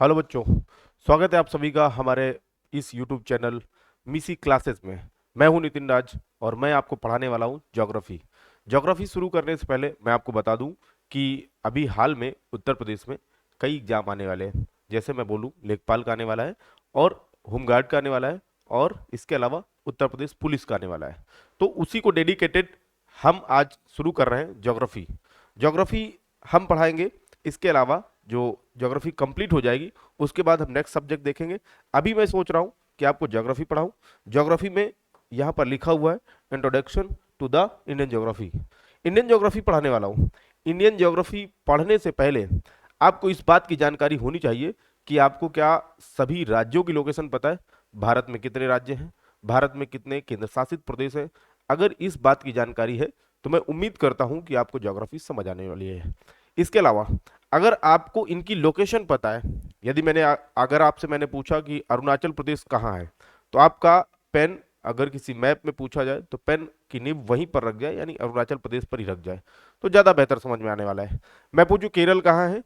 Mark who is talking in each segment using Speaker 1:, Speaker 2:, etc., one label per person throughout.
Speaker 1: Hello बच्चों, स्वागत है आप सभी का हमारे इस यूट्यूब चैनल मिसी क्लासेस में। मैं हूं नितिन राज और मैं आपको पढ़ाने वाला हूं ज्योग्राफी। ज्योग्राफी शुरू करने से पहले मैं आपको बता दूं कि अभी हाल में उत्तर प्रदेश में कई एग्जाम आने वाले हैं। जैसे मैं बोलूं, लेखपाल का आने वाला है और होमगार्ड का आने वाला है और इसके अलावा उत्तर प्रदेश पुलिस का आने वाला है। तो उसी को डेडिकेटेड हम आज शुरू कर रहे हैं ज्योग्राफी। ज्योग्राफी हम पढ़ाएंगे। इसके अलावा जो ज्योग्राफी कंप्लीट हो जाएगी उसके बाद हम नेक्स्ट सब्जेक्ट देखेंगे। अभी मैं सोच रहा हूँ कि आपको ज्योग्राफी पढ़ाऊँ। ज्योग्राफी में यहाँ पर लिखा हुआ है introduction to the Indian geography. Indian geography पढ़ाने वाला हूँ। इंडियन ज्योग्राफी पढ़ने से पहले आपको इस बात की जानकारी होनी चाहिए कि आपको क्या सभी राज्यों की लोकेशन पता है, भारत में कितने राज्य हैं, भारत में कितने केंद्र शासित प्रदेश हैं। अगर इस बात की जानकारी है तो मैं उम्मीद करता हूं कि आपको ज्योग्राफी समझ आने वाली है। इसके अलावा अगर आपको इनकी लोकेशन पता है, यदि अगर आपसे मैंने पूछा कि अरुणाचल प्रदेश कहाँ है, तो आपका पेन अगर किसी मैप में पूछा जाए तो पेन की नींव वहीं पर रख जाए, यानी अरुणाचल प्रदेश पर ही रख जाए, तो ज्यादा बेहतर समझ में आने वाला है। मैं पूछूं केरल कहाँ है,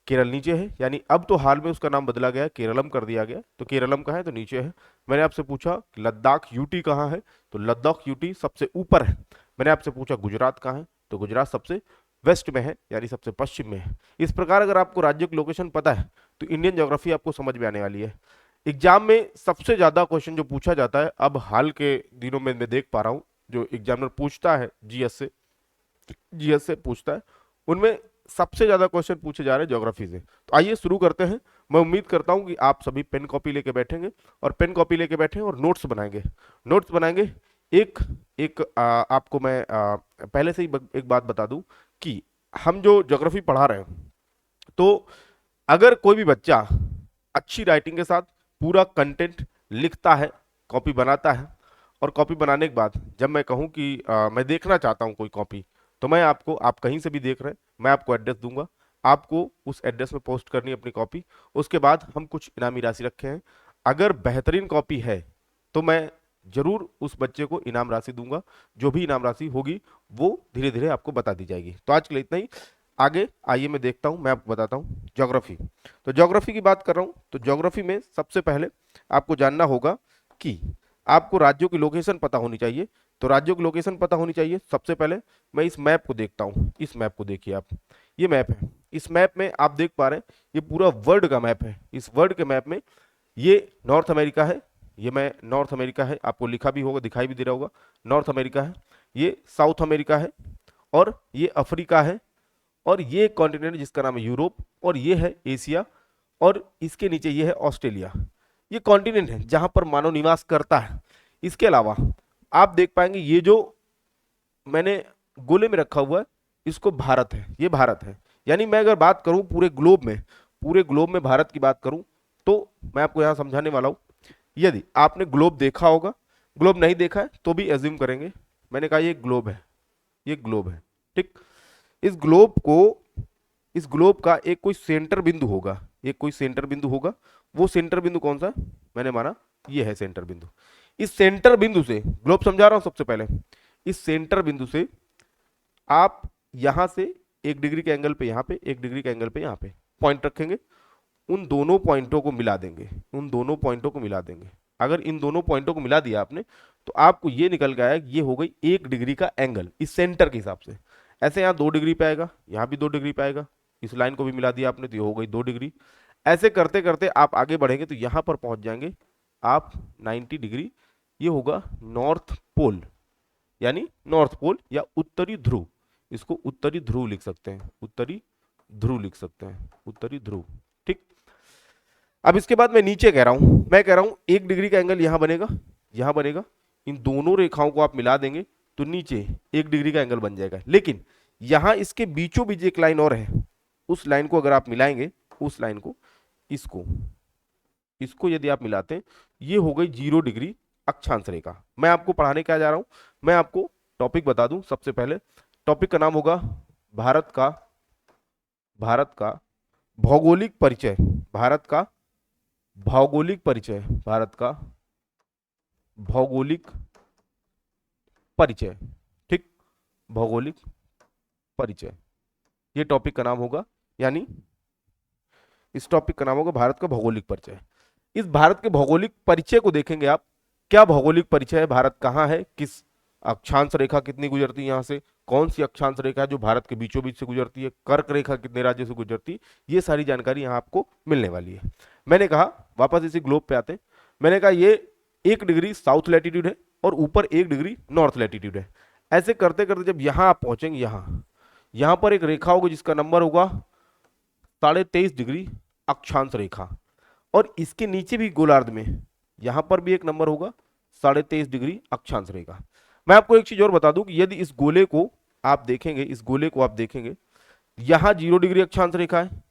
Speaker 1: केरल नीचे है, यानी अब तो हाल में उसका नाम बदला गया, केरलम कर दिया गया, तो केरलम कहाँ है तो नीचे है। मैंने आपसे पूछा कि लद्दाख यूटी कहाँ है, तो लद्दाख यूटी सबसे ऊपर है। मैंने आपसे पूछा गुजरात कहाँ है, तो गुजरात सबसे वेस्ट में है, यानी सबसे पश्चिम में है। इस प्रकार अगर आपको राज्य की लोकेशन पता है तो इंडियन ज्योग्राफी आपको समझ में आने वाली है। एग्जाम में सबसे ज्यादा क्वेश्चन जो पूछा जाता है अब हाल के दिनों में मैं देख पा रहा हूँ, जो एग्जामिनर पूछता है जीएस से पूछता है, उनमें सबसे ज्यादा क्वेश्चन पूछे जा रहे हैं ज्योग्राफी से। तो आइए शुरू करते हैं। मैं उम्मीद करता हूं कि आप सभी पेन कॉपी लेके बैठेंगे और पेन कॉपी लेके बैठे और नोट्स बनाएंगे। एक एक आपको मैं पहले से ही एक बात बता दूं कि हम जो ज्योग्राफी पढ़ा रहे हैं, तो अगर कोई भी बच्चा अच्छी राइटिंग के साथ पूरा कंटेंट लिखता है, कॉपी बनाता है, और कॉपी बनाने के बाद जब मैं कहूँ कि मैं देखना चाहता हूँ कोई कॉपी, तो आप कहीं से भी देख रहे हैं, मैं आपको एड्रेस दूंगा, आपको उस एड्रेस में पोस्ट करनी है अपनी कॉपी। उसके बाद हम कुछ इनामी राशि रखे हैं। अगर बेहतरीन कॉपी है तो मैं जरूर उस बच्चे को इनाम राशि दूंगा। जो भी इनाम राशि होगी वो धीरे धीरे आपको बता दी जाएगी। तो आज के लिए इतना ही। आगे आइए मैं देखता हूं, मैं आपको बताता हूं ज्योग्राफी। तो ज्योग्राफी की बात कर रहा हूं, तो ज्योग्राफी में सबसे पहले आपको जानना होगा कि आपको राज्यों की लोकेशन पता होनी चाहिए। तो राज्यों की लोकेशन पता होनी चाहिए सबसे पहले। मैं इस मैप को देखता हूं, इस मैप को देखिए आप, ये मैप है। इस मैप में आप देख पा रहे हैं ये पूरा वर्ल्ड का मैप है। इस वर्ल्ड के मैप में ये नॉर्थ अमेरिका है, ये मैं नॉर्थ अमेरिका है, आपको लिखा भी होगा, दिखाई भी दे रहा होगा, नॉर्थ अमेरिका है। ये साउथ अमेरिका है और ये अफ्रीका है और ये कॉन्टिनेंट जिसका नाम है यूरोप, और ये है एशिया, और इसके नीचे ये है ऑस्ट्रेलिया। ये कॉन्टिनेंट है जहां पर मानव निवास करता है। इसके अलावा आप देख पाएंगे ये जो मैंने गोले में रखा हुआ है, इसको भारत है, ये भारत है। यानी मैं अगर बात करूं पूरे ग्लोब में भारत की बात करूं, तो मैं आपको यहां समझाने वाला हूं। यदि आपने ग्लोब देखा होगा, ग्लोब नहीं देखा है तो भी एज्यूम करेंगे, मैंने कहा ये ग्लोब है, ये ग्लोब है, ठीक। इस ग्लोब को इस ग्लोब का एक कोई सेंटर बिंदु होगा, एक कोई सेंटर बिंदु होगा। वो सेंटर बिंदु कौन सा है, मैंने माना ये है सेंटर बिंदु। इस सेंटर बिंदु से ग्लोब समझा रहा हूं सबसे पहले। इस सेंटर बिंदु से आप यहां से 1 डिग्री के एंगल पे यहां पे, 1 डिग्री के एंगल पे यहां पे पॉइंट रखेंगे। उन दोनों पॉइंटों को मिला देंगे, उन दोनों पॉइंटों को मिला देंगे। अगर इन दोनों पॉइंटों को मिला दिया आपने, तो आपको ये निकल गया है, ये हो गई 1 डिग्री का एंगल इस सेंटर के हिसाब से। ऐसे यहाँ 2 डिग्री पे आएगा, यहाँ भी 2 डिग्री पे आएगा, इस लाइन को भी मिला दिया आपने तो ये हो गई 2 डिग्री। ऐसे करते करते आप आगे बढ़ेंगे तो यहाँ पर पहुंच जाएंगे आप 90 डिग्री। ये होगा नॉर्थ पोल, यानी नॉर्थ पोल या उत्तरी ध्रुव। इसको उत्तरी ध्रुव लिख सकते हैं, उत्तरी ध्रुव लिख सकते हैं, उत्तरी ध्रुव, ठीक। अब इसके बाद मैं नीचे कह रहा हूं, मैं कह रहा हूं 1 डिग्री का एंगल यहां बनेगा, यहां बनेगा। इन दोनों रेखाओं को आप मिला देंगे तो नीचे 1 डिग्री का एंगल बन जाएगा। लेकिन यहां इसके बीचों बीच एक लाइन और है, उस लाइन को अगर आप मिलाएंगे, उस लाइन को, इसको इसको यदि आप मिलाते हैं, ये हो गई 0 डिग्री अक्षांश रेखा। मैं आपको पढ़ाने क्या जा रहा हूं, मैं आपको टॉपिक बता दूं सबसे पहले। टॉपिक का नाम होगा भारत का भारत का भौगोलिक परिचय, भारत का भौगोलिक परिचय, भारत का भौगोलिक परिचय, ठीक। भौगोलिक परिचय, ये टॉपिक का नाम होगा। यानी इस टॉपिक का नाम होगा भारत का भौगोलिक परिचय। इस भारत के भौगोलिक परिचय को देखेंगे आप, क्या भौगोलिक परिचय है, भारत कहाँ है, किस अक्षांश रेखा कितनी गुजरती है यहाँ से, कौन सी अक्षांश रेखा है जो भारत के बीचों बीच से गुजरती है, कर्क रेखा कितने राज्यों से गुजरती है, ये सारी जानकारी यहाँ आपको मिलने वाली है। मैंने कहा वापस इसी ग्लोब पे आते हैं, मैंने कहा ये 1 डिग्री साउथ लैटिट्यूड है और ऊपर 1 डिग्री नॉर्थ लैटिट्यूड है। ऐसे करते करते जब यहाँ आप पहुंचेंगे, यहाँ पर एक रेखा होगी जिसका नंबर होगा 23.5 डिग्री अक्षांश रेखा, और इसके नीचे भी गोलार्ध में यहां पर भी एक नंबर होगा 23.5 डिग्री अक्षांश रेखा। मैं आपको एक चीज और बता दूं कि यदि इस गोले को आप देखेंगे, इस गोले को आप देखेंगे, यहां 0 डिग्री अक्षांश रेखा है।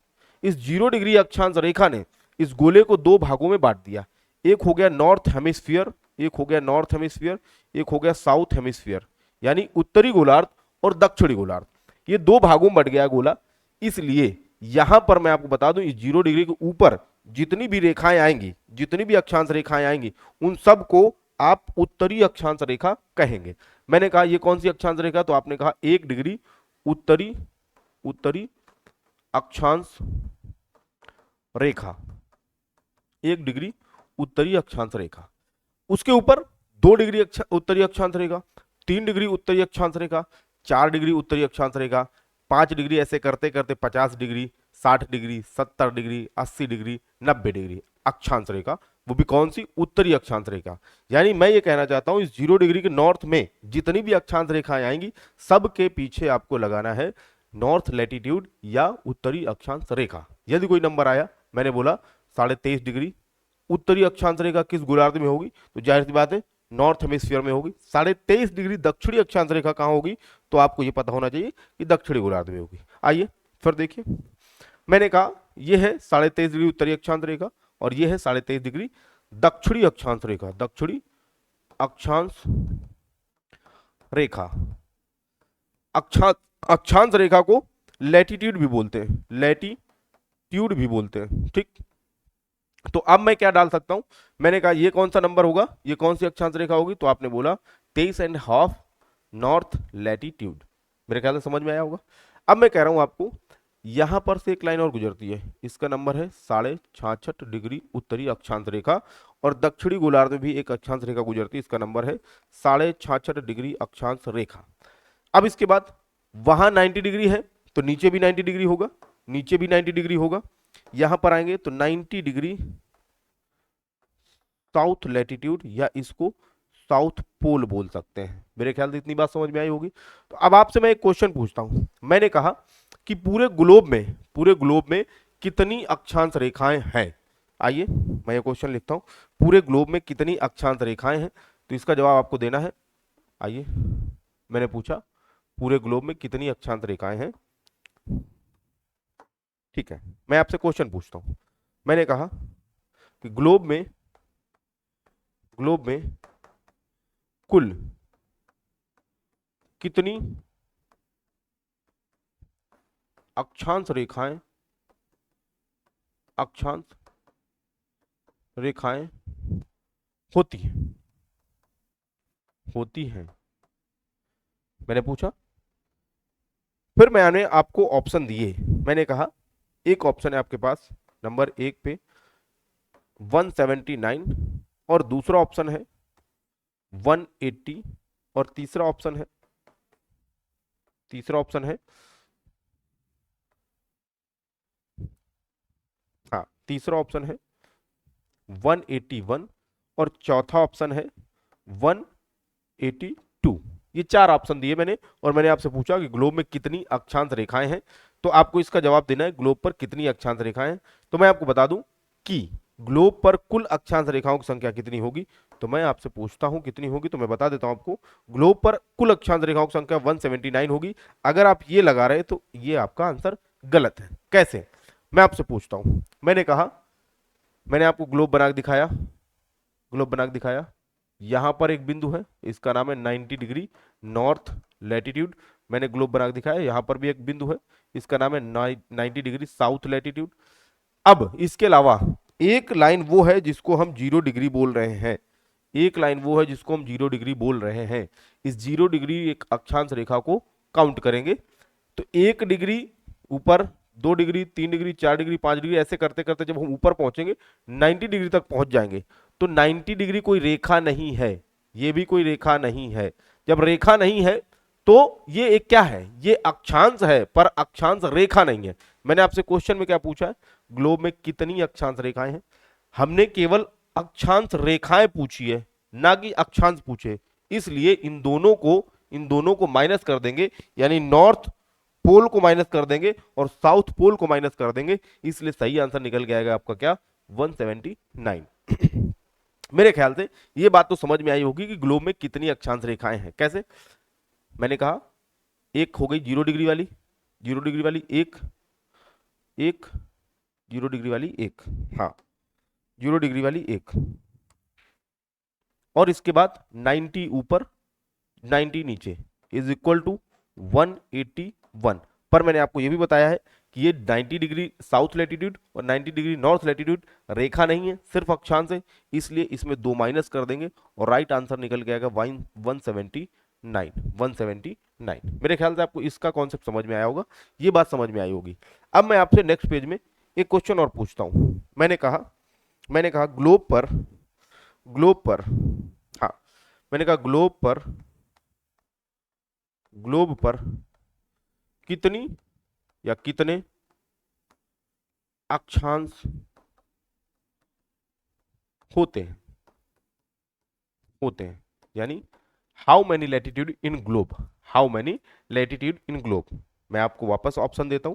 Speaker 1: इस 0 डिग्री अक्षांश रेखा ने इस गोले को 2 भागों में बांट दिया, एक हो गया नॉर्थ हेमिस्फीयर, एक हो गया नॉर्थ हेमिस्फीयर, एक हो गया साउथ हेमिस्फीयर, यानी उत्तरी गोलार्ध और दक्षिणी गोलार्ध। ये 2 भागों में बट गया गोला। इसलिए यहां पर मैं आपको बता दूं, इस 0 डिग्री के ऊपर जितनी भी रेखाएं आएंगी, जितनी भी अक्षांश रेखाएं आएंगी, उन सब को आप उत्तरी अक्षांश रेखा कहेंगे। मैंने कहा ये कौन सी अक्षांश रेखा, तो आपने कहा 1 डिग्री उत्तरी उत्तरी अक्षांश रेखा, 1 डिग्री उत्तरी अक्षांश रेखा। उसके ऊपर 2 डिग्री उत्तरी अक्षांश रेखा, 3 डिग्री उत्तरी अक्षांश रेखा, 4 डिग्री उत्तरी अक्षांश रेखा, 5 डिग्री, ऐसे करते करते 50 degree, 60 degree, 70 degree, 80 degree, 90 degree अक्षांश रेखा, वो भी कौन सी, उत्तरी अक्षांश रेखा। यानी मैं ये कहना चाहता हूं इस 0 डिग्री के नॉर्थ में जितनी भी अक्षांश रेखाएं आएंगी, सबके पीछे आपको लगाना है नॉर्थ लैटिट्यूड या उत्तरी अक्षांश रेखा। यदि कोई नंबर आया, मैंने बोला 23.5 डिग्री उत्तरी अक्षांश रेखा किस गोलार्ध में होगी, तो जाहिर सी बात है नॉर्थ हेमिस्फीयर में होगी। 23.5 डिग्री दक्षिणी अक्षांश रेखा कहां होगी, तो आपको यह पता होना चाहिए कि दक्षिणी गोलार्ध में होगी। आइए फिर देखिए, मैंने कहा यह है 23.5 डिग्री उत्तरी अक्षांश रेखा और यह है 23.5 डिग्री दक्षिणी अक्षांश रेखा, दक्षिणी अक्षांश रेखा। अक्षांश रेखा को लैटिट्यूड भी बोलते हैं, लैटिट्यूड भी बोलते हैं, ठीक। तो अब मैं क्या डाल सकता हूं, मैंने कहा ये कौन सा नंबर होगा, ये कौन सी अक्षांश रेखा होगी, तो आपने बोला 23.5 नॉर्थ लैटिट्यूड। मेरे ख्याल से समझ में आया होगा। अब मैं कह रहा हूं आपको, यहां पर से एक लाइन और गुजरती है, इसका नंबर है 66.5 डिग्री उत्तरी अक्षांश रेखा, और दक्षिणी गोलार्ध में भी एक अक्षांश रेखा गुजरती है, इसका नंबर है 66.5 डिग्री अक्षांश रेखा। अब इसके बाद वहां 90 डिग्री है तो नीचे भी 90 डिग्री होगा, नीचे भी 90 डिग्री होगा। यहां पर आएंगे तो 90 डिग्री साउथ लैटिट्यूड, या इसको साउथ पोल बोल सकते हैं। मेरे ख्याल से इतनी बात समझ में आई होगी। तो अब आपसे मैं एक क्वेश्चन पूछता हूं, मैंने कहा कि पूरे ग्लोब में कितनी अक्षांश रेखाएं हैं। आइए मैं ये क्वेश्चन लिखता हूं, पूरे ग्लोब में कितनी अक्षांश रेखाएं हैं, तो इसका जवाब आपको देना है। आइए, मैंने पूछा पूरे ग्लोब में कितनी अक्षांश रेखाएं हैं, ठीक है। मैं आपसे क्वेश्चन पूछता हूं, मैंने कहा कि ग्लोब में कुल कितनी अक्षांश रेखाएं होती हैं, मैंने पूछा। फिर मैंने आपको ऑप्शन दिए, मैंने कहा एक ऑप्शन है आपके पास नंबर 1 पे 179, और दूसरा ऑप्शन है 180, और तीसरा ऑप्शन है 181, और चौथा ऑप्शन है 182। ये 4 ऑप्शन दिए मैंने, और मैंने आपसे पूछा कि ग्लोब में कितनी अक्षांश रेखाएं हैं, तो आपको इसका जवाब देना है ग्लोब पर कितनी अक्षांश रेखाएं हैं। तो मैं आपको बता दूं कि ग्लोब पर कुल अक्षांश रेखाओं की संख्या कितनी होगी, तो मैं आपसे पूछता हूं कितनी होगी, तो मैं बता देता हूं आपको, ग्लोब पर कुल अक्षांश रेखाओं की संख्या 179 होगी। अगर आप ये लगा रहे तो ये आपका आंसर गलत है। कैसे, मैं आपसे पूछता हूं, मैंने आपको ग्लोब बना के दिखाया, यहां पर एक बिंदु है, इसका नाम है 90 डिग्री नॉर्थ लैटिट्यूड। मैंने ग्लोब बना के दिखाया, यहां पर भी एक बिंदु है, इसका नाम है 90 डिग्री साउथ लैटिट्यूड। अब इसके अलावा एक लाइन वो है जिसको हम 0 डिग्री बोल रहे हैं, इस 0 डिग्री एक अक्षांश रेखा को काउंट करेंगे तो 1 डिग्री ऊपर 2 डिग्री, 3 डिग्री, 4 डिग्री, 5 डिग्री, ऐसे करते करते जब हम ऊपर पहुंचेंगे 90 डिग्री तक पहुंच जाएंगे। तो 90 डिग्री कोई रेखा नहीं है, ये भी कोई रेखा नहीं है। जब रेखा नहीं है तो ये एक क्या है, ये अक्षांश है, पर अक्षांश रेखा नहीं है। मैंने आपसे क्वेश्चन में क्या पूछा है, ग्लोब में कितनी अक्षांश रेखाएं हैं? हमने केवल अक्षांश रेखाएं पूछी है, ना कि अक्षांश पूछे। इसलिए इन दोनों को माइनस कर देंगे, यानी नॉर्थ पोल को माइनस कर देंगे और साउथ पोल को माइनस कर देंगे। इसलिए सही आंसर निकल के आएगा आपका क्या, 179। मेरे ख्याल से ये बात तो समझ में आई होगी कि ग्लोब में कितनी अक्षांश रेखाएं हैं। कैसे? मैंने कहा एक हो गई 0 डिग्री वाली, 0 डिग्री वाली एक, 0 डिग्री वाली एक, हाँ 0 डिग्री वाली एक, और इसके बाद 90 ऊपर 90 नीचे इज इक्वल टू 181। पर मैंने आपको यह भी बताया है कि ये 90 डिग्री साउथ लैटिट्यूड और 90 डिग्री नॉर्थ लैटिट्यूड रेखा नहीं है, सिर्फ अक्षांश है। इसलिए इसमें 2 माइनस कर देंगे और राइट आंसर निकल के आएगा 179। मेरे ख्याल से आपको इसका कॉन्सेप्ट समझ में आया होगा, ये बात समझ में आई होगी। अब मैं आपसे नेक्स्ट पेज में एक क्वेश्चन और पूछता हूं। मैंने कहा ग्लोब पर, हाँ मैंने कहा ग्लोब पर कितनी या कितने अक्षांश होते हैं, यानी how many latitude in globe, मैं आपको वापस ऑप्शन देता हूं।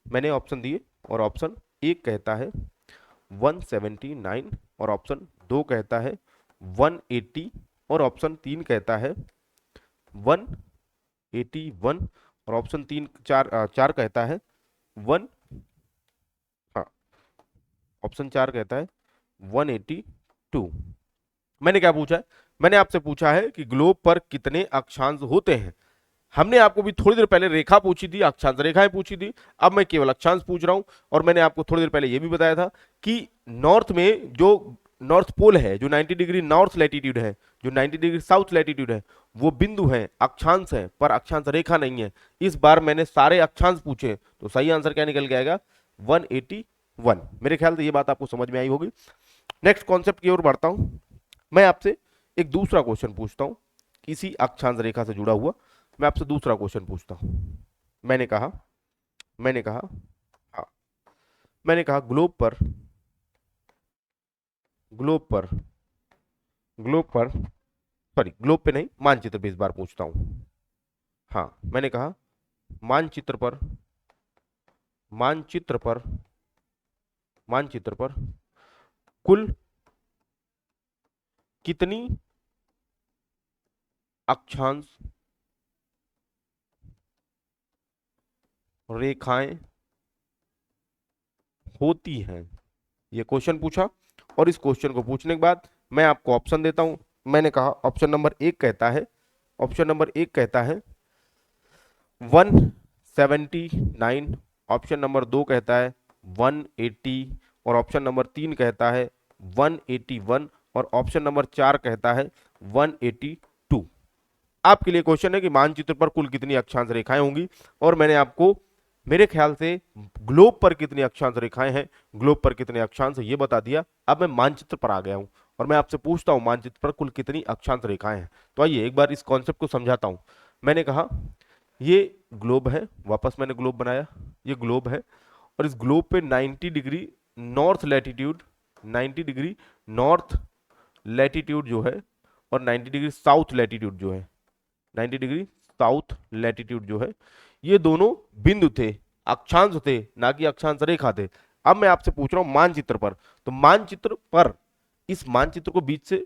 Speaker 1: मैंने ऑप्शन दिए और ऑप्शन एक कहता है 179 और ऑप्शन 2 कहता है 180 और ऑप्शन 3 कहता है 181 और ऑप्शन 4 कहता है 1, हाँ ऑप्शन 4 कहता है 182। मैंने क्या पूछा है? मैंने आपसे पूछा है कि ग्लोब पर कितने अक्षांश होते हैं। हमने आपको भी थोड़ी देर पहले रेखा पूछी थी, अक्षांश रेखाएं पूछी थी। अब मैं केवल अक्षांश पूछ रहा हूं। और मैंने आपको थोड़ी देर पहले यह भी बताया था कि नॉर्थ में जो नॉर्थ पोल है, जो 90 डिग्री नॉर्थ लैटिट्यूड है, जो 90 डिग्री साउथ लैटिट्यूड है, वो बिंदु है, अक्षांश है, पर अक्षांश रेखा नहीं है। इस बार मैंने सारे अक्षांश पूछे, तो सही आंसर क्या निकल के आएगा, 181। मेरे ख्याल से ये बात आपको समझ में आई होगी। नेक्स्ट कॉन्सेप्ट की ओर बढ़ता हूं। मैं आपसे एक दूसरा क्वेश्चन पूछता हूं, किसी अक्षांश रेखा से जुड़ा हुआ। मैं आपसे दूसरा क्वेश्चन पूछता हूं। मैंने कहा हाँ मैंने कहा ग्लोब पे नहीं, मानचित्र पे इस बार पूछता हूं। हाँ मैंने कहा मानचित्र पर कुल कितनी अक्षांश रेखाएं होती हैं, ये क्वेश्चन पूछा। और इस क्वेश्चन को पूछने के बाद मैं आपको ऑप्शन देता हूं। मैंने कहा ऑप्शन नंबर 1 कहता है 179, ऑप्शन नंबर 2 कहता है 180 और ऑप्शन नंबर 3 कहता है 181 और ऑप्शन नंबर 4 कहता है 182। आपके लिए क्वेश्चन है कि मानचित्र पर कुल कितनी अक्षांश रेखाएं होंगी। और मैंने आपको मेरे ख्याल से ग्लोब पर कितनी अक्षांश रेखाएं हैं, ग्लोब पर कितने अक्षांश ये बता दिया। अब मैं मानचित्र पर आ गया हूं और मैं आपसे पूछता हूं मानचित्र पर कुल कितनी अक्षांश रेखाएं हैं। तो आइए एक बार इस कॉन्सेप्ट को समझाता हूं। मैंने कहा ये ग्लोब है, वापस मैंने ग्लोब बनाया, ये ग्लोब है और इस ग्लोब पे 90 degree north latitude, 90 degree north latitude जो है और 90 डिग्री साउथ लैटिट्यूड जो है, 90 डिग्री साउथ लैटिट्यूड जो है, ये दोनों बिंदु थे, अक्षांश थे, ना कि अक्षांश रेखा थे। अब मैं आपसे पूछ रहा हूं मानचित्र पर, तो मानचित्र पर इस मानचित्र को बीच से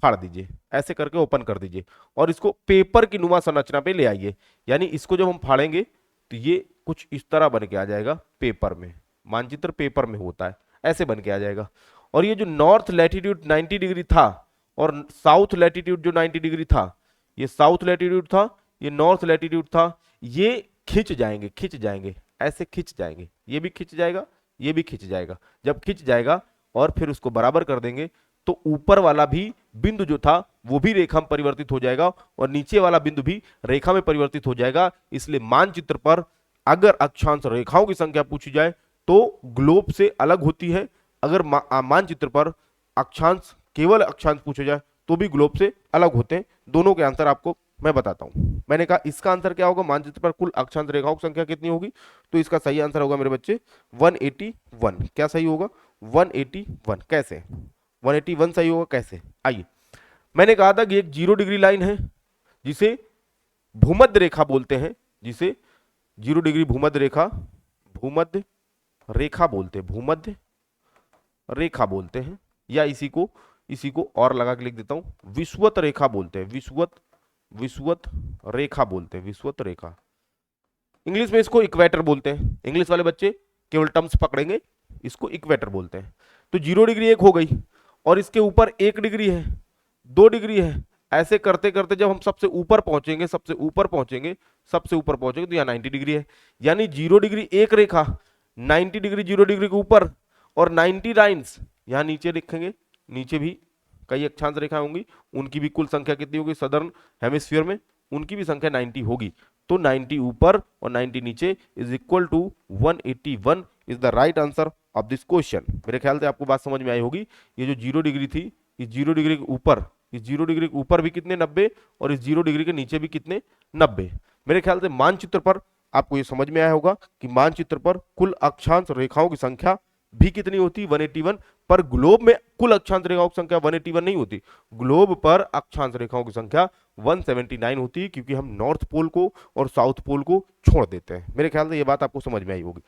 Speaker 1: फाड़ दीजिए, ऐसे करके ओपन कर दीजिए और इसको पेपर की नुमा संरचना पे ले आइए। यानी इसको जब हम फाड़ेंगे तो ये कुछ इस तरह बन के आ जाएगा पेपर में, मानचित्र पेपर में होता है, ऐसे बन के आ जाएगा। और ये जो नॉर्थ लैटिट्यूड 90 डिग्री था और साउथ लैटिट्यूड जो 90 डिग्री था, ये साउथ लैटिट्यूड था, ये नॉर्थ लैटिट्यूड था, ये खिंच जाएंगे, ऐसे खिंच जाएंगे, ये भी खिंच जाएगा, ये भी खिंच जाएगा। जब खिंच जाएगा और फिर उसको बराबर कर देंगे तो ऊपर वाला भी बिंदु जो था वो भी रेखा में परिवर्तित हो जाएगा और नीचे वाला बिंदु भी रेखा में परिवर्तित हो जाएगा। इसलिए मानचित्र पर अगर अक्षांश रेखाओं की संख्या पूछी जाए तो ग्लोब से अलग होती है, अगर मानचित्र पर अक्षांश केवल अक्षांश पूछे जाए तो भी ग्लोब से अलग होते हैं। दोनों के आंसर आपको मैं बताता हूं। मैंने कहा इसका आंसर क्या होगा, मानचित्र पर कुल अक्षांश रेखाओं की संख्या कितनी होगी, तो इसका सही आंसर होगा मेरे बच्चे 181। क्या सही होगा, 181। कैसे 181 सही होगा, कैसे, आइए। मैंने कहा था कि एक 0 डिग्री लाइन है जिसे भूमध्य रेखा बोलते हैं, जिसे 0 डिग्री भूमध्य रेखा, भूमध्य रेखा बोलते हैं, भूमध्य रेखा बोलते हैं, या इसी को और लगा के लिख देता हूं, विषुवत रेखा बोलते हैं, विषुवत रेखा बोलते हैं, विषुवत रेखा। इंग्लिश में इसको इक्वेटर बोलते हैं। इंग्लिश वाले बच्चे केवल टर्म्स पकड़ेंगे, इसको इक्वेटर बोलते हैं। तो 0 डिग्री एक हो गई और इसके ऊपर 1 डिग्री है, 2 डिग्री है, ऐसे करते करते जब हम सबसे ऊपर पहुंचेंगे, सबसे ऊपर पहुंचेंगे तो यहाँ 90 डिग्री है। यानी 0 डिग्री एक रेखा, 90 डिग्री 0 डिग्री के ऊपर, और 90 लाइन्स यहाँ नीचे लिखेंगे, नीचे भी कई अक्षांश रेखाएं होंगी, उनकी भी कुल संख्या कितनी होगी सदर्न हेमिस्फीयर में, उनकी भी संख्या 90 होगी। तो 90 ऊपर और 90 नीचे is equal to 181 is the right answer of this question. मेरे ख्याल से आपको बात समझ में आई होगी। ये जो 0 डिग्री थी, इस 0 डिग्री के ऊपर, इस 0 डिग्री के ऊपर भी कितने 90, और इस 0 डिग्री के नीचे भी कितने 90। मेरे ख्याल से मानचित्र पर आपको ये समझ में आया होगा कि मानचित्र पर कुल अक्षांश रेखाओं की संख्या भी कितनी होती, 181। पर ग्लोब में कुल अक्षांश रेखाओं की संख्या 181 नहीं होती, ग्लोब पर अक्षांश रेखाओं की संख्या 179 होती है, क्योंकि हम नॉर्थ पोल को और साउथ पोल को छोड़ देते हैं। मेरे ख्याल से ये बात आपको समझ में आई होगी।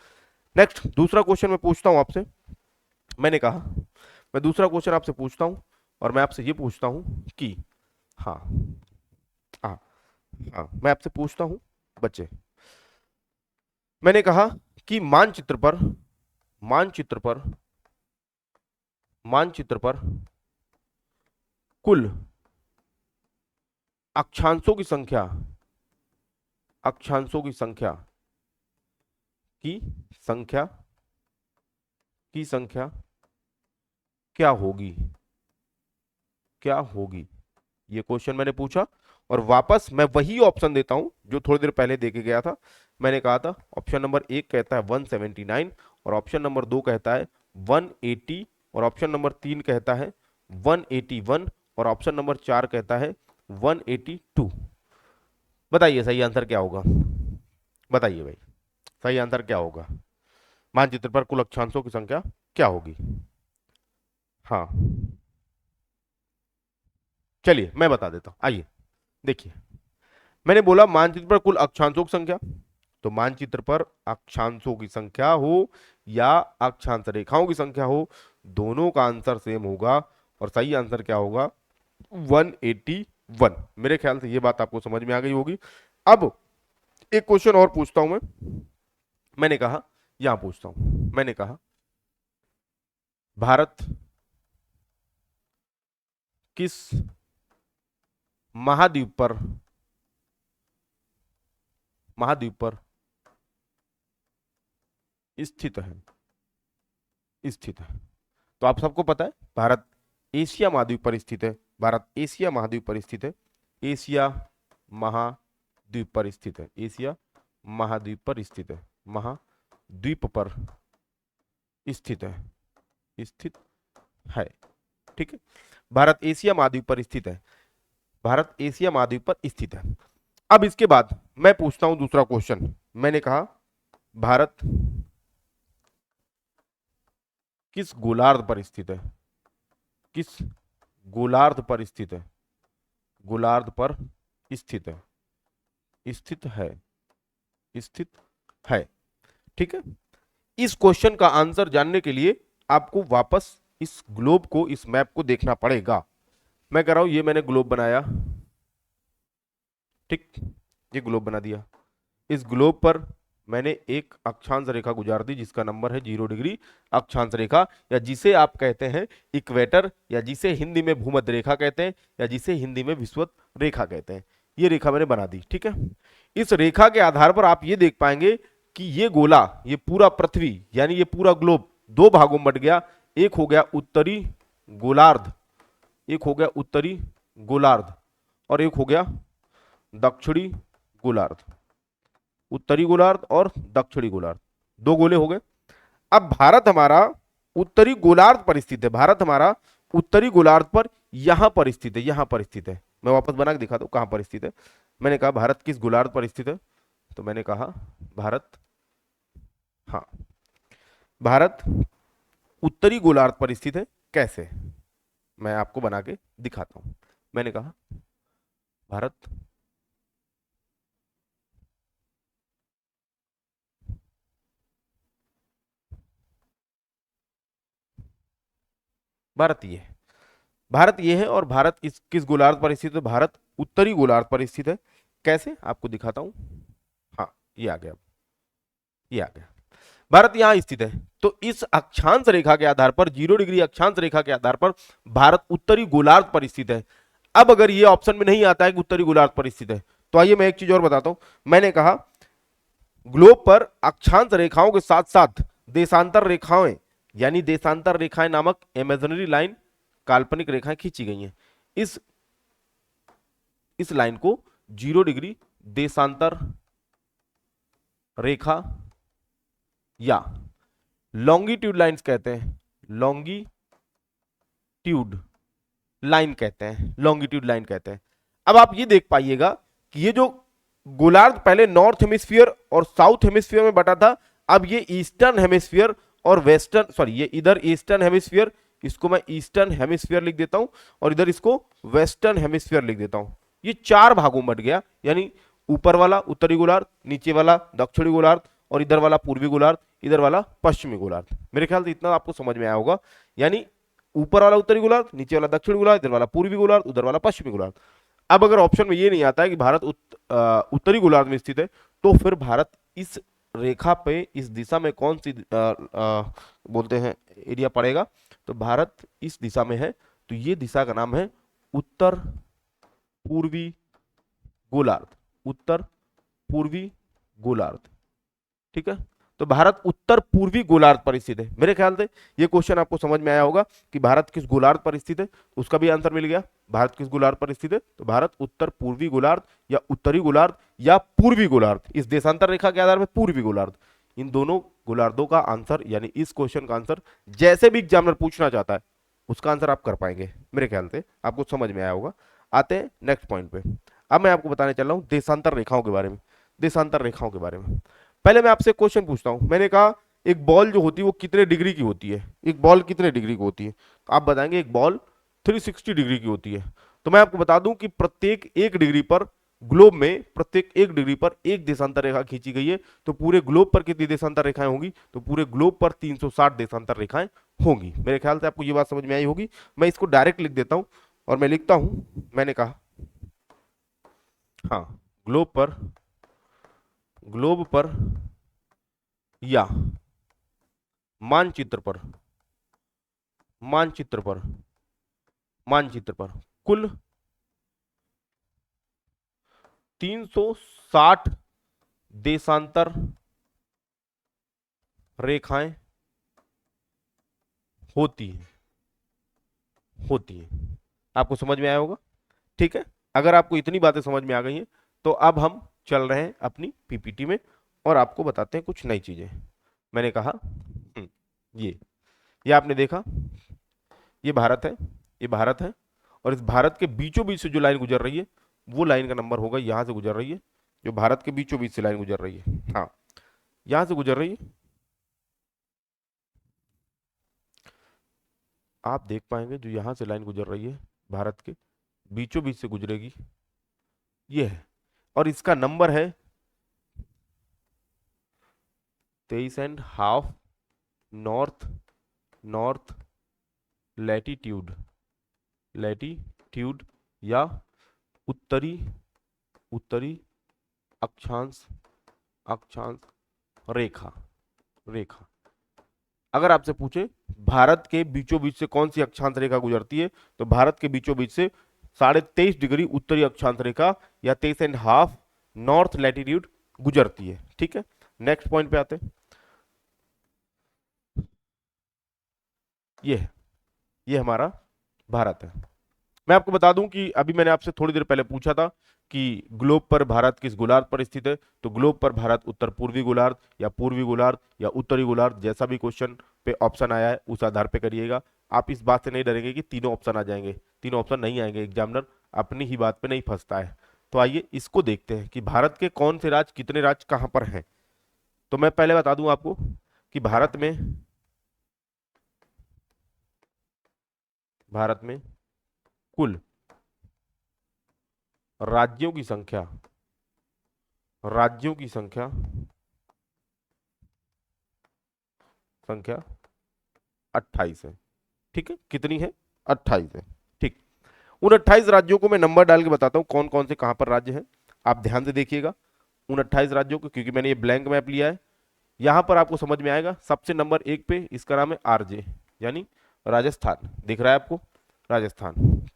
Speaker 1: नेक्स्ट दूसरा क्वेश्चन मैं पूछता हूं आपसे। मैंने कहा मैं दूसरा क्वेश्चन आपसे पूछता हूं, और मैं आपसे ये पूछता हूं कि हाँ हाँ हाँ मैं आपसे पूछता हूं बच्चे, मैंने कहा कि मानचित्र पर कुल अक्षांशों की संख्या की संख्या क्या होगी, ये क्वेश्चन मैंने पूछा, और वापस मैं वही ऑप्शन देता हूं जो थोड़ी देर पहले देके गया था। मैंने कहा था ऑप्शन नंबर 1 कहता है 179, और ऑप्शन नंबर 2 कहता है 180, और ऑप्शन नंबर 3 कहता है 181, और ऑप्शन नंबर 4 कहता है 182। बताइए सही आंसर क्या होगा, बताइए भाई सही आंसर क्या होगा, मानचित्र पर कुल अक्षांशों की संख्या क्या होगी। हाँ चलिए मैं बता देता हूं, आइए देखिए। मैंने बोला मानचित्र पर कुल अक्षांशों की संख्या, तो मानचित्र पर अक्षांशों की संख्या हो या अक्षांश रेखाओं की संख्या हो, दोनों का आंसर सेम होगा, और सही आंसर क्या होगा 181। मेरे ख्याल से ये बात आपको समझ में आ गई होगी। अब एक क्वेश्चन और पूछता हूं मैंने कहा यहां पूछता हूं, मैंने कहा भारत किस महाद्वीप पर स्थित है। तो आप सबको पता है भारत एशिया महाद्वीप पर स्थित है, भारत एशिया महाद्वीप पर स्थित है, एशिया महाद्वीप पर स्थित है, एशिया महाद्वीप पर स्थित है, महाद्वीप पर स्थित है, ठीक है। भारत एशिया महाद्वीप पर स्थित है, भारत एशिया महाद्वीप पर स्थित है। अब इसके बाद मैं पूछता हूं दूसरा क्वेश्चन। मैंने कहा भारत किस गोलार्ध पर स्थित है, किस गोलार्ध पर स्थित है, गोलार्ध पर स्थित है, स्थित है, ठीक है। इस क्वेश्चन का आंसर जानने के लिए आपको वापस इस ग्लोब को, इस मैप को देखना पड़ेगा। मैं कह रहा हूं ये मैंने ग्लोब बनाया, ठीक, ये ग्लोब बना दिया। इस ग्लोब पर मैंने एक अक्षांश रेखा गुजार दी जिसका नंबर है 0 डिग्री अक्षांश रेखा, या जिसे आप कहते हैं इक्वेटर, या जिसे हिंदी में भूमध्य रेखा कहते हैं, या जिसे हिंदी में विषुवत रेखा कहते हैं। ये रेखा मैंने बना दी, ठीक है। इस रेखा के आधार पर आप ये देख पाएंगे कि ये गोला, ये पूरा पृथ्वी यानी ये पूरा ग्लोब दो भागों में बट गया। एक हो गया उत्तरी गोलार्ध, एक हो गया उत्तरी गोलार्ध, और एक हो गया दक्षिणी गोलार्ध। उत्तरी गोलार्ध और दक्षिणी गोलार्ध, दो गोले हो गए। अब भारत हमारा उत्तरी गोलार्ध पर स्थित है, भारत हमारा उत्तरी गोलार्ध पर यहां पर स्थित है, यहां पर स्थित है। मैं वापस बना के दिखा दूं कहां पर स्थित है। मैंने कहा भारत किस गोलार्ध पर स्थित है, तो मैंने कहा भारत, हाँ, भारत उत्तरी गोलार्ध पर स्थित है। कैसे, मैं आपको बना के दिखाता हूं। मैंने कहा भारत भारत ये है, भारत ये है, और भारत किस गोलार्ध पर स्थित है, भारत उत्तरी गोलार्ध पर स्थित है। कैसे, आपको दिखाता हूं। हाँ, ये आ गया, ये आ गया। भारत यहां स्थित है, तो इस अक्षांश रेखा के आधार पर, 0 डिग्री अक्षांश रेखा के आधार पर भारत उत्तरी गोलार्ध पर स्थित है। अब अगर ये ऑप्शन में नहीं आता है कि उत्तरी गोलार्ध पर स्थित है, तो आइए मैं एक चीज और बताता हूं। मैंने कहा ग्लोब पर अक्षांश रेखाओं के साथ साथ देशांतर रेखाएं, यानी देशांतर रेखाएं नामक इमेजिनरी लाइन, काल्पनिक रेखाएं खींची गई हैं। इस लाइन को 0 डिग्री देशांतर रेखा या लॉन्गिट्यूड लाइन्स कहते हैं, लॉन्गिट्यूड लाइन कहते हैं, लॉन्गिट्यूड लाइन कहते हैं। अब आप ये देख पाइएगा कि ये जो गोलार्ध पहले नॉर्थ हेमिस्फीयर और साउथ हेमिस्फीयर में बटा था, अब ये ईस्टर्न हेमिस्फीयर और वेस्टर्न, सॉरी, ये इधर ईस्टर्न हेमिस्फीयर, इसको मैं ईस्टर्न हेमिस्फीयर लिख देता हूं, और इधर इसको वेस्टर्न हेमिस्फीयर लिख देता हूं। ये चार भागों में बट गया, यानी ऊपर वाला उत्तरी गोलार्ध, नीचे वाला दक्षिणी गोलार्ध, और इधर वाला पूर्वी गोलार्ध, इधर वाला पश्चिमी गोलार्ध। मेरे ख्याल से इतना आपको समझ में आया होगा। यानी ऊपर वाला उत्तरी गोलार्ध, नीचे वाला दक्षिणी गोलार्ध, इधर वाला पूर्वी गोलार्ध, उधर वाला पश्चिमी गोलार्ध। अब अगर ऑप्शन में ये नहीं आता है कि भारत उत्तरी गोलार्ध में स्थित है, तो फिर भारत इस रेखा पे, इस दिशा में कौन सी बोलते हैं एरिया पड़ेगा, तो भारत इस दिशा में है, तो ये दिशा का नाम है उत्तर पूर्वी गोलार्ध, उत्तर पूर्वी गोलार्ध। ठीक है, तो भारत उत्तर पूर्वी गोलार्ध पर स्थित है। मेरे ख्याल से ये क्वेश्चन आपको समझ में आया होगा कि भारत किस गोलार्ध पर स्थित है, उसका भी आंसर मिल गया। भारत किस गोलार्ध पर स्थित है, तो भारत उत्तर पूर्वी गोलार्ध या उत्तरी गोलार्ध या पूर्वी गोलार्ध, इस देशांतर रेखा के आधार पर पूर्वी गोलार्ध, इन दोनों गोलार्धों का आंसर, यानी इस क्वेश्चन का आंसर जैसे भी एग्जामिनर पूछना चाहता है उसका आंसर आप कर पाएंगे। मेरे ख्याल से आपको समझ में आया होगा। आते हैं नेक्स्ट पॉइंट पे। अब मैं आपको बताने चल रहा हूं देशांतर रेखाओं के बारे में, देशांतर रेखाओं के बारे में। पहले मैं आपसे क्वेश्चन पूछता हूं। मैंने कहा एक बॉल जो होती है वो कितने डिग्री की होती है, एक बॉल कितने डिग्री की होती है, तो आप बताएंगे एक बॉल 360 डिग्री की होती है। तो मैं आपको बता दूं कि प्रत्येक 1 डिग्री पर, ग्लोब में प्रत्येक 1 डिग्री पर एक देशांतर रेखा खींची गई है। तो पूरे ग्लोब पर कितनी देशांतर रेखाएं होंगी, तो पूरे ग्लोब पर 360 देशांतर रेखाएं होंगी। मेरे ख्याल से आपको ये बात समझ में आई होगी। मैं इसको डायरेक्ट लिख देता हूं, और मैं लिखता हूं, मैंने कहा हाँ, ग्लोब पर, ग्लोब पर या मानचित्र पर, मानचित्र पर, मानचित्र पर कुल 360 देशांतर रेखाएं होती हैं, होती हैं। आपको समझ में आया होगा। ठीक है, अगर आपको इतनी बातें समझ में आ गई हैं, तो अब हम चल रहे हैं अपनी पीपीटी में और आपको बताते हैं कुछ नई चीजें। मैंने कहा ये आपने देखा, ये भारत है, ये भारत है, और इस भारत के बीचों बीच से जो लाइन गुजर रही है, वो लाइन का नंबर होगा, यहां से गुजर रही है, जो भारत के बीचों बीच से लाइन गुजर रही है, हाँ, यहां से गुजर रही है। आप देख पाएंगे जो यहां से लाइन गुजर रही है, भारत के बीचों बीच से गुजरेगी, ये है, और इसका नंबर है 23.5 नॉर्थ, नॉर्थ लैटिट्यूड, लैटिट्यूड या उत्तरी, उत्तरी अक्षांश, अक्षांश रेखा, रेखा। अगर आपसे पूछे भारत के बीचों बीच से कौन सी अक्षांश रेखा गुजरती है, तो भारत के बीचों बीच से 23.5 डिग्री उत्तरी अक्षांश रेखा या 23.5 नॉर्थ लैटिट्यूड गुजरती है। ठीक है, नेक्स्ट पॉइंट पे आते हैं। ये है, ये हमारा भारत है। मैं आपको बता दूं कि अभी मैंने आपसे थोड़ी देर पहले पूछा था कि ग्लोब पर भारत किस गोलार्ध पर स्थित है, तो ग्लोब पर भारत उत्तर पूर्वी गोलार्ध या पूर्वी गोलार्ध या उत्तरी गोलार्ध, जैसा भी क्वेश्चन पे ऑप्शन आया है उस आधार पे करिएगा। आप इस बात से नहीं डरेंगे कि तीनों ऑप्शन आ जाएंगे, तीनों ऑप्शन नहीं आएंगे, एग्जामिनर अपनी ही बात पे नहीं फंसता है। तो आइए इसको देखते हैं कि भारत के कौन से राज्य, कितने राज्य कहाँ पर हैं। तो मैं पहले बता दूं आपको कि भारत में कुल राज्यों की संख्या, राज्यों की संख्या संख्या 28 है। ठीक है, कितनी है? 28 है। ठीक, उन 28 राज्यों को मैं नंबर डाल के बताता हूँ कौन कौन से कहां पर राज्य हैं। आप ध्यान से देखिएगा उन 28 राज्यों को, क्योंकि मैंने ये ब्लैंक मैप लिया है। यहां पर आपको समझ में आएगा, सबसे नंबर 1 पे इसका नाम है आरजे, यानी राजस्थान। दिख रहा है आपको? राजस्थान,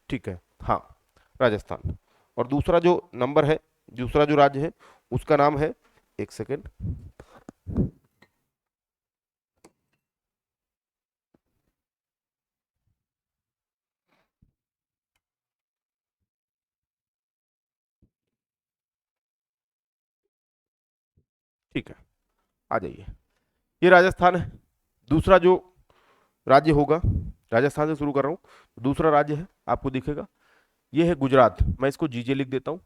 Speaker 1: ठीक है, हाँ, राजस्थान। और दूसरा जो नंबर है, दूसरा जो राज्य है उसका नाम है, एक सेकेंड, ठीक है, आ जाइए। ये राजस्थान है। दूसरा जो राज्य होगा, राजस्थान से शुरू कर रहा हूँ, दूसरा राज्य है आपको दिखेगा, ये है गुजरात। मैं इसको जीजे लिख देता हूँ,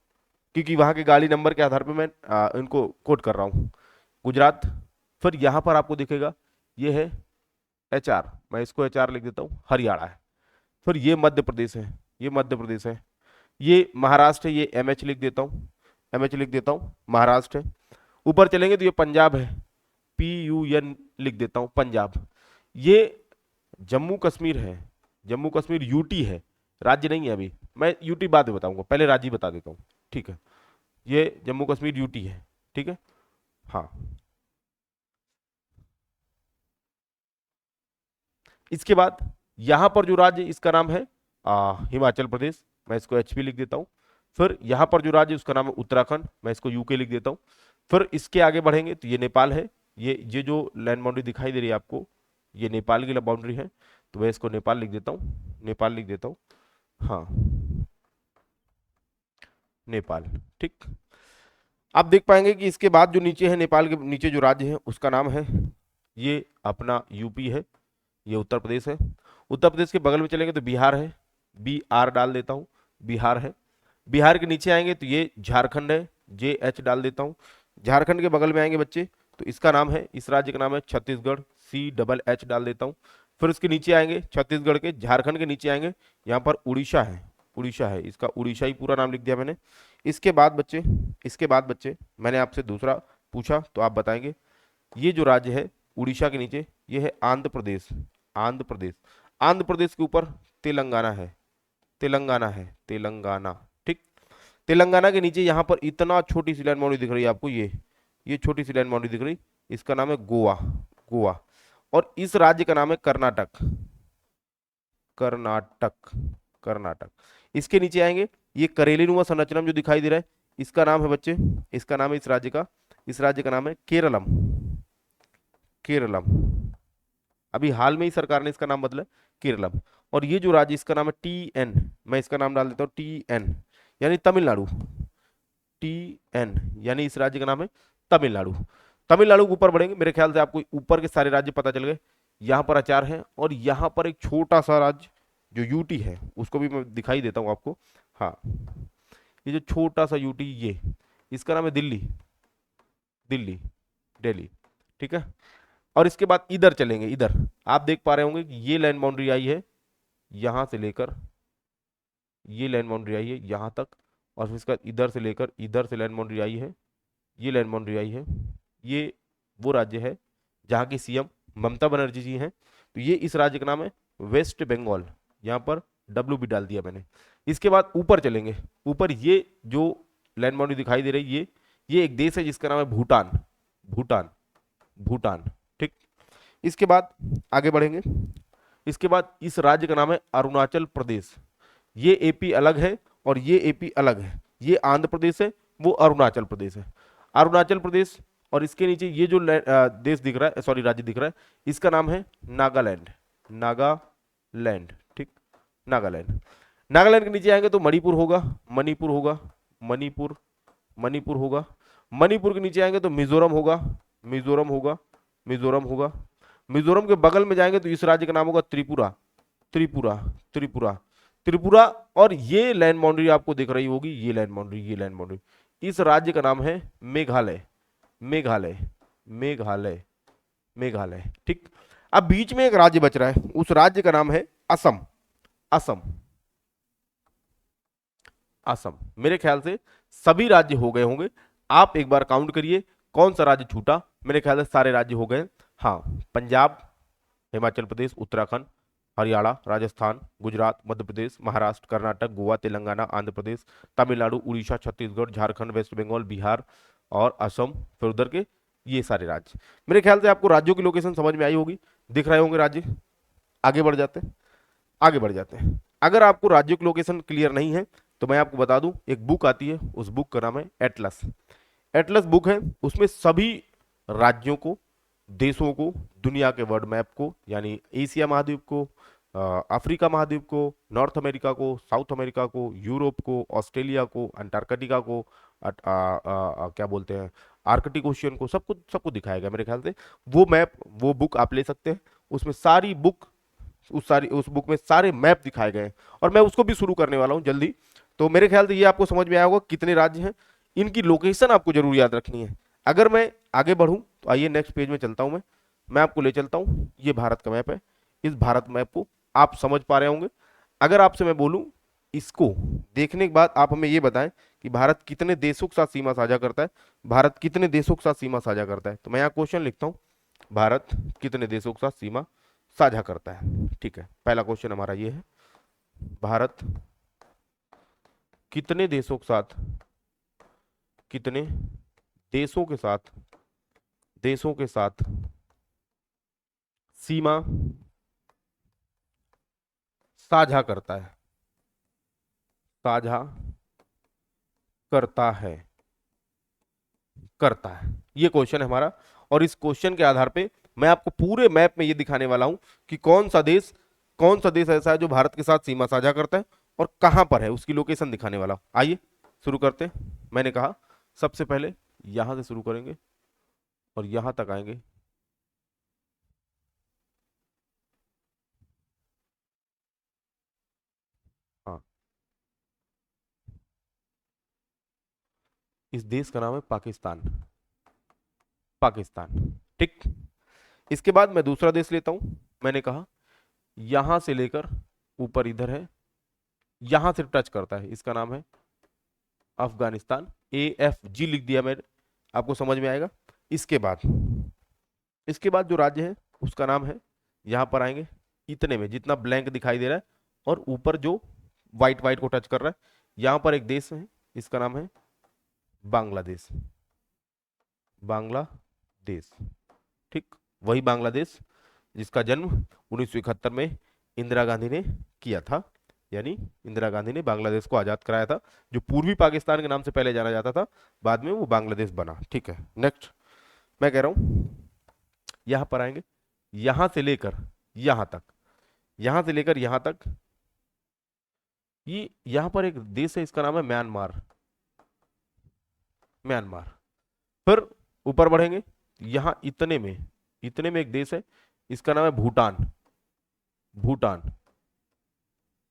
Speaker 1: क्योंकि वहां के गाड़ी नंबर के आधार पर मैं इनको कोट कर रहा हूँ, गुजरात। फिर यहाँ पर आपको दिखेगा ये है एचआर, मैं इसको एचआर लिख देता हूँ, हरियाणा है। फिर ये मध्य प्रदेश है, ये मध्य प्रदेश है। ये महाराष्ट्र है, ये एमएच लिख देता हूँ, एमएच लिख देता हूँ, महाराष्ट्र है। ऊपर चलेंगे तो ये पंजाब है, PUN लिख देता हूँ, पंजाब। ये जम्मू कश्मीर है, जम्मू कश्मीर यूटी है, राज्य नहीं है अभी, मैं यूटी बाद में बताऊंगा, पहले राज्य बता देता हूँ। ठीक है, ये जम्मू कश्मीर यूटी है, ठीक है, हाँ। इसके बाद यहां पर जो राज्य, इसका नाम है हिमाचल प्रदेश, मैं इसको HP लिख देता हूँ। फिर यहाँ पर जो राज्य उसका नाम है उत्तराखंड, मैं इसको UK लिख देता हूँ। फिर इसके आगे बढ़ेंगे तो ये नेपाल है। ये जो लैंड बाउंड्री दिखाई दे रही है आपको, ये नेपाल की बाउंड्री है, तो मैं इसको नेपाल लिख देता हूँ, नेपाल लिख देता हूँ, हाँ, नेपाल। ठीक, आप देख पाएंगे कि इसके बाद जो नीचे है, नेपाल के नीचे जो राज्य है उसका नाम है, ये अपना यूपी है, ये उत्तर प्रदेश है। उत्तर प्रदेश के बगल में चलेंगे तो बिहार है, BR डाल देता हूँ, बिहार है। बिहार के नीचे आएंगे तो ये झारखंड है, JH डाल देता हूँ। झारखंड के बगल में आएंगे बच्चे तो इसका नाम है, इस राज्य का नाम है छत्तीसगढ़, CHH डाल देता हूँ। फिर उसके नीचे आएंगे, छत्तीसगढ़ के, झारखंड के नीचे आएंगे, यहाँ पर उड़ीसा है, उड़ीसा है, इसका उड़ीसा ही पूरा नाम लिख दिया मैंने। इसके बाद बच्चे, इसके बाद बच्चे मैंने आपसे दूसरा पूछा तो आप बताएंगे, ये जो राज्य है उड़ीसा के नीचे, ये है आंध्र प्रदेश, आंध्र प्रदेश। आंध्र प्रदेश के ऊपर तेलंगाना है, तेलंगाना है, तेलंगाना। ठीक, तेलंगाना के नीचे यहाँ पर इतना छोटी सी लैंड बाउंड्री दिख रही है आपको, ये छोटी सी लैंड बाउंड्री दिख रही, इसका नाम है गोवा, गोवा। और इस राज्य का नाम है कर्नाटक, कर्नाटक, कर्नाटक। इसके नीचे आएंगे, ये करेलीनुमा संरचना में जो दिखाई दे रहा है, इसका नाम है बच्चे, इसका नाम है इस राज्य का, इस राज्य का नाम है केरलम, केरलम। अभी हाल में ही सरकार ने इसका नाम बदला, केरलम। और ये जो राज्य, इसका नाम है TN, मैं इसका नाम डाल देता हूँ TN, यानी तमिलनाडु, TN, यानी इस राज्य का नाम है तमिलनाडु। तमिलनाडु के ऊपर बढ़ेंगे, मेरे ख्याल से आपको ऊपर के सारे राज्य पता चल गए। यहाँ पर आचार है, और यहाँ पर एक छोटा सा राज्य जो यूटी है, उसको भी मैं दिखाई देता हूँ आपको, हाँ, ये जो छोटा सा यूटी, ये इसका नाम है दिल्ली, दिल्ली, दिल्ली। ठीक है, और इसके बाद इधर चलेंगे, इधर आप देख पा रहे होंगे कि ये लैंड बाउंड्री आई है यहां से लेकर, ये लैंड बाउंड्री आई है यहां तक, और फिर इसका इधर से लेकर इधर से लैंड बाउंड्री आई है, ये लैंड बाउंड्री आई है। ये वो राज्य है जहाँ की CM ममता बनर्जी जी हैं, तो ये इस राज्य का नाम है वेस्ट बंगाल, यहाँ पर WB डाल दिया मैंने। इसके बाद ऊपर चलेंगे, ऊपर ये जो लैंड बाउंड्री दिखाई दे रही है, ये एक देश है जिसका नाम है भूटान, भूटान, भूटान। ठीक, इसके बाद आगे बढ़ेंगे, इसके बाद इस राज्य का नाम है अरुणाचल प्रदेश। ये AP अलग है और ये AP अलग है, ये आंध्र प्रदेश है, वो अरुणाचल प्रदेश है, अरुणाचल प्रदेश। और इसके नीचे ये जो देश दिख रहा है, सॉरी राज्य दिख रहा है, इसका नाम है नागालैंड, नागालैंड। ठीक, नागालैंड। नागालैंड के नीचे आएंगे तो मणिपुर होगा, मणिपुर होगा, मणिपुर, मणिपुर होगा। मणिपुर के नीचे आएंगे तो मिजोरम होगा, मिजोरम होगा, मिजोरम होगा। मिजोरम के बगल में जाएंगे तो इस राज्य का नाम होगा त्रिपुरा, त्रिपुरा, त्रिपुरा, त्रिपुरा। और ये लैंड बाउंड्री आपको दिख रही होगी, ये लैंड बाउंड्री, ये लैंड बाउंड्री, इस राज्य का नाम है मेघालय, मेघालय, मेघालय, मेघालय। ठीक। अब बीच में एक राज्य बच रहा है, उस राज्य का नाम है असम, असम, असम। मेरे ख्याल से सभी राज्य हो गए होंगे। आप एक बार काउंट करिए कौन सा राज्य छूटा। मेरे ख्याल से सारे राज्य हो गए। हाँ, पंजाब, हिमाचल प्रदेश, उत्तराखंड, हरियाणा, राजस्थान, गुजरात, मध्य प्रदेश, महाराष्ट्र, कर्नाटक, गोवा, तेलंगाना, आंध्र प्रदेश, तमिलनाडु, उड़ीसा, छत्तीसगढ़, झारखंड, वेस्ट बंगाल, बिहार और असम। फिर उधर के ये सारे राज्य। मेरे ख्याल से आपको राज्यों की लोकेशन समझ में आई होगी, दिख रहे होंगे राज्य। आगे बढ़ जाते हैं, आगे बढ़ जाते हैं। अगर आपको राज्यों की लोकेशन क्लियर नहीं है तो मैं आपको बता दूं, एक बुक आती है, उस बुक का नाम है एटलस। एटलस बुक है, उसमें सभी राज्यों को, देशों को, दुनिया के वर्ल्ड मैप को, यानी एशिया महाद्वीप को, अफ्रीका महाद्वीप को, नॉर्थ अमेरिका को, साउथ अमेरिका को, यूरोप को, ऑस्ट्रेलिया को, अंटार्कटिका को, क्या बोलते हैं, आर्कटिक ओशियन को, सबको सबको दिखाएगा। मेरे ख्याल से वो मैप, वो बुक आप ले सकते हैं। उसमें सारी बुक, उस बुक में सारे मैप दिखाए गए हैं और मैं उसको भी शुरू करने वाला हूं जल्दी। तो मेरे ख्याल से ये आपको समझ में आया होगा कितने राज्य हैं, इनकी लोकेशन आपको जरूर याद रखनी है। अगर मैं आगे बढ़ूं तो आइए नेक्स्ट पेज में चलता हूं। मैं आपको ले चलता हूं, ये भारत का मैप है। इस भारत मैप को आप समझ पा रहे होंगे। अगर आपसे मैं बोलूं, इसको देखने के बाद आप हमें ये बताएं कि भारत कितने देशों के साथ सीमा साझा करता है, भारत कितने देशों के साथ सीमा साझा करता है। तो मैं यहाँ क्वेश्चन लिखता हूँ, भारत कितने देशों के साथ सीमा साझा करता है। ठीक है, पहला क्वेश्चन हमारा ये है, भारत कितने देशों के साथ, कितने देशों के साथ, देशों के साथ सीमा साझा करता है, साझा करता है, करता है। ये क्वेश्चन है हमारा। और इस क्वेश्चन के आधार पे मैं आपको पूरे मैप में ये दिखाने वाला हूं कि कौन सा देश, कौन सा देश ऐसा है जो भारत के साथ सीमा साझा करता है और कहां पर है, उसकी लोकेशन दिखाने वाला हूं। आइए शुरू करते हैं। मैंने कहा सबसे पहले यहां से शुरू करेंगे और यहां तक आएंगे। हाँ, इस देश का नाम है पाकिस्तान, पाकिस्तान। ठीक। इसके बाद मैं दूसरा देश लेता हूं। मैंने कहा यहां से लेकर ऊपर इधर है, यहां से टच करता है, इसका नाम है अफगानिस्तान। AFG लिख दिया मैंने, आपको समझ में आएगा। इसके बाद, इसके बाद जो राज्य है उसका नाम है, यहां पर आएंगे, इतने में जितना ब्लैंक दिखाई दे रहा है और ऊपर जो व्हाइट व्हाइट को टच कर रहा है, यहां पर एक देश है, इसका नाम है बांग्लादेश, बांग्लादेश। ठीक, वही बांग्लादेश जिसका जन्म 1971 में इंदिरा गांधी ने किया था, यानी इंदिरा गांधी ने बांग्लादेश को आजाद कराया था, जो पूर्वी पाकिस्तान के नाम से पहले जाना जाता था, बाद में वो बांग्लादेश बना। ठीक है, नेक्स्ट मैं कह रहा हूं, यहां पर आएंगे, यहां से लेकर यहां तक, यहां से लेकर यहां तक, ये यहां पर एक देश है, इसका नाम है म्यांमार, म्यांमार। फिर ऊपर बढ़ेंगे, यहां इतने में एक देश है, इसका नाम है भूटान, भूटान,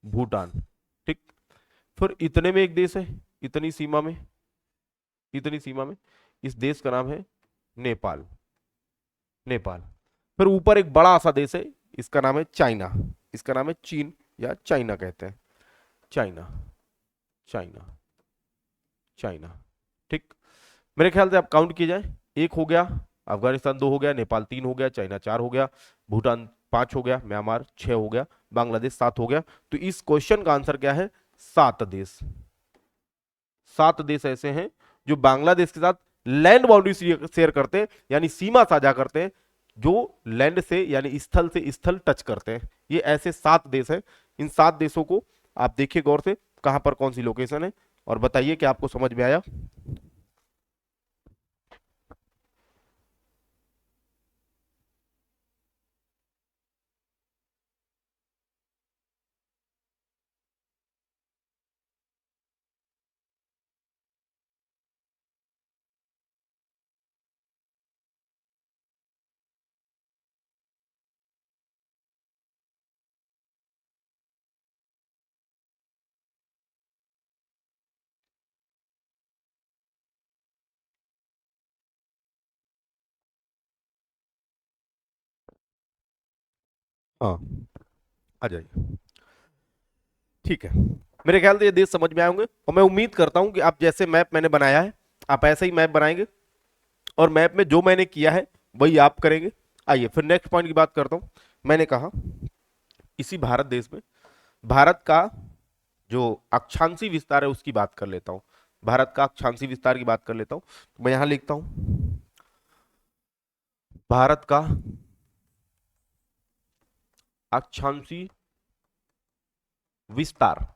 Speaker 1: भूटान। ठीक। फिर इतने में एक देश है, इतनी सीमा में, इतनी सीमा में, इस देश का नाम है नेपाल, नेपाल। फिर ऊपर एक बड़ा सा देश है, इसका नाम है चाइना, इसका नाम है चीन या चाइना कहते हैं, चाइना, चाइना, चाइना। ठीक। मेरे ख्याल से आप काउंट किए जाए, एक हो गया, अफगानिस्तान दो हो गया, नेपाल तीन हो गया, चाइना चार हो गया, भूटान पांच हो गया, म्यांमार छह हो गया, बांग्लादेश सात हो गया। तो इस क्वेश्चन का आंसर क्या है, सात देश। सात देश ऐसे हैं जो बांग्लादेश के साथ लैंड बाउंड्री शेयर करते हैं, यानी सीमा साझा करते हैं, जो लैंड से यानी स्थल से स्थल टच करते हैं। ये ऐसे सात देश हैं। इन सात देशों को आप देखिए गौर से, कहां पर कौन सी लोकेशन है, और बताइए कि आपको समझ में आया। हाँ, आ जाइए। ठीक है, मेरे ख्याल से ये देश समझ में आए होंगे और मैं उम्मीद करता हूं कि आप जैसे मैप मैंने बनाया है आप ऐसे ही मैप बनाएंगे और मैप में जो मैंने किया है वही आप करेंगे। आइए फिर नेक्स्ट पॉइंट की बात करता हूं। मैंने कहा इसी भारत देश में भारत का जो अक्षांशी विस्तार है उसकी बात कर लेता हूं। भारत का अक्षांशी विस्तार की बात कर लेता हूं, तो मैं यहां लिखता हूं भारत का अक्षांशी विस्तार।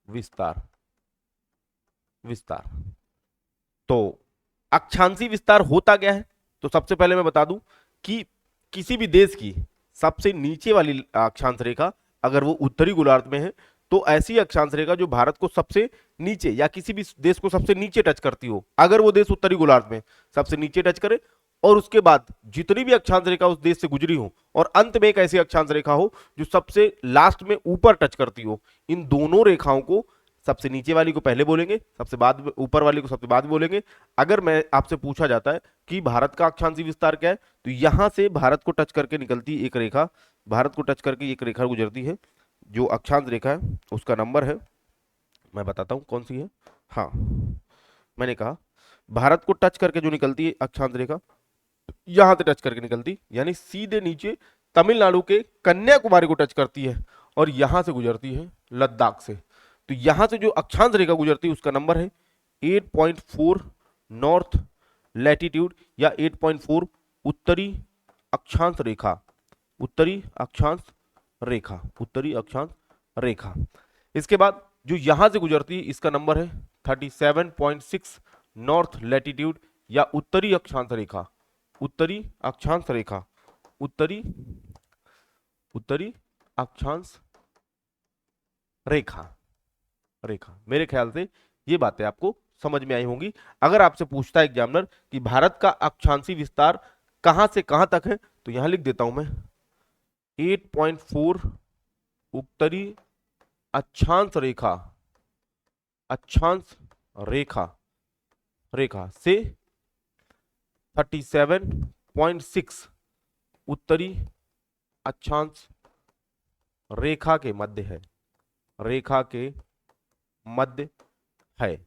Speaker 1: विस्तार विस्तार तो अक्षांशी विस्तार होता क्या है? तो सबसे पहले मैं बता दूं कि किसी भी देश की सबसे नीचे वाली अक्षांश रेखा अगर वो उत्तरी गोलार्ध में है तो ऐसी अक्षांश रेखा जो भारत को सबसे नीचे या किसी भी देश को सबसे नीचे टच करती हो, अगर वो देश उत्तरी गोलार्ध में सबसे नीचे टच करे और उसके बाद जितनी भी अक्षांश रेखा उस देश से गुजरी हो और अंत में एक ऐसी अक्षांश रेखा हो जो सबसे लास्ट में ऊपर टच करती हो, इन दोनों रेखाओं को सबसे नीचे वाली को पहले बोलेंगे, सबसे बाद में ऊपर वाली को सबसे बाद में बोलेंगे। अगर मैं आपसे पूछा जाता है कि भारत का अक्षांशी विस्तार क्या है, तो यहां से भारत को टच करके निकलती एक रेखा, भारत को टच करके एक रेखा गुजरती है, जो अक्षांश रेखा है उसका नंबर है, मैं बताता हूं कौन सी है। हाँ, मैंने कहा भारत को टच करके जो निकलती है अक्षांश रेखा यहां से टच करके निकलती यानी सीधे नीचे तमिलनाडु के कन्याकुमारी को टच करती है और यहां से गुजरती है लद्दाख से। तो यहां से जो अक्षांश रेखा गुजरती है उसका नंबर है 8.4 नॉर्थ लैटिट्यूड या 8.4 उत्तरी अक्षांश रेखा। उत्तरी अक्षांश रेखा, उत्तरी अक्षांश रेखा। इसके बाद जो यहां से गुजरती है इसका नंबर है 37.6 नॉर्थ लैटिट्यूड या उत्तरी अक्षांश रेखा। उत्तरी अक्षांश रेखा, उत्तरी उत्तरी अक्षांश रेखा। रेखा मेरे ख्याल से ये बातें आपको समझ में आई होंगी। अगर आपसे पूछता है एग्जामिनर कि भारत का अक्षांशी विस्तार कहां से कहां तक है, तो यहां लिख देता हूं मैं 8.4 उत्तरी अक्षांश रेखा, अक्षांश रेखा रेखा से 37.6 उत्तरी अक्षांश रेखा के मध्य है, रेखा के मध्य है,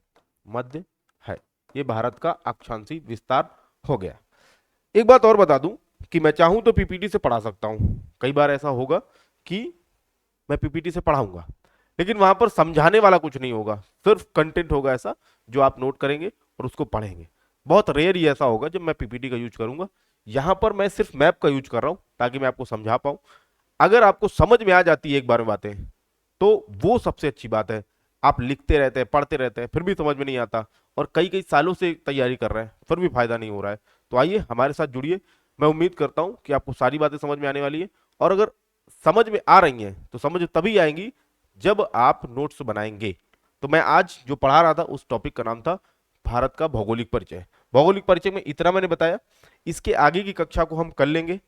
Speaker 1: मध्य है। ये भारत का अक्षांशी विस्तार हो गया। एक बात और बता दूं कि मैं चाहूं तो पीपीटी से पढ़ा सकता हूं। कई बार ऐसा होगा कि मैं पीपीटी से पढ़ाऊंगा लेकिन वहां पर समझाने वाला कुछ नहीं होगा, सिर्फ कंटेंट होगा ऐसा जो आप नोट करेंगे और उसको पढ़ेंगे। बहुत रेयर ही ऐसा होगा जब मैं पीपीटी का यूज करूंगा। यहां पर मैं सिर्फ मैप का यूज कर रहा हूं ताकि मैं आपको समझा पाऊं। अगर आपको समझ में आ जाती है एक बार में बातें तो वो सबसे अच्छी बात है। आप लिखते रहते हैं, पढ़ते रहते हैं, फिर भी समझ में नहीं आता और कई कई सालों से तैयारी कर रहे हैं फिर भी फायदा नहीं हो रहा है। तो आइए हमारे साथ जुड़िए। मैं उम्मीद करता हूं कि आपको सारी बातें समझ में आने वाली है और अगर समझ में आ रही हैं तो समझ तभी आएंगी जब आप नोट्स बनाएंगे। तो मैं आज जो पढ़ा रहा था उस टॉपिक का नाम था भारत का भौगोलिक परिचय। भौगोलिक परिचय में इतना मैंने बताया, इसके आगे की कक्षा को हम कर लेंगे।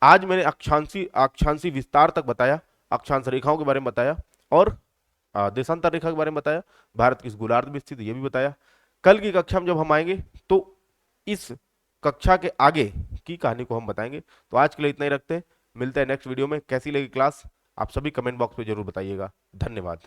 Speaker 1: आज मैंने अक्षांशी अक्षांशी विस्तार तक बताया, अक्षांश रेखाओं के बारे में बताया और देशांतर रेखा के बारे में बताया, भारत किस गोलार्ध में स्थित ये भी बताया। कल की कक्षा में जब हम आएंगे तो इस कक्षा के आगे की कहानी को हम बताएंगे। तो आज के लिए इतना ही रखते हैं, मिलते हैं नेक्स्ट वीडियो में। कैसी लगी क्लास आप सभी कमेंट बॉक्स में जरूर बताइएगा। धन्यवाद।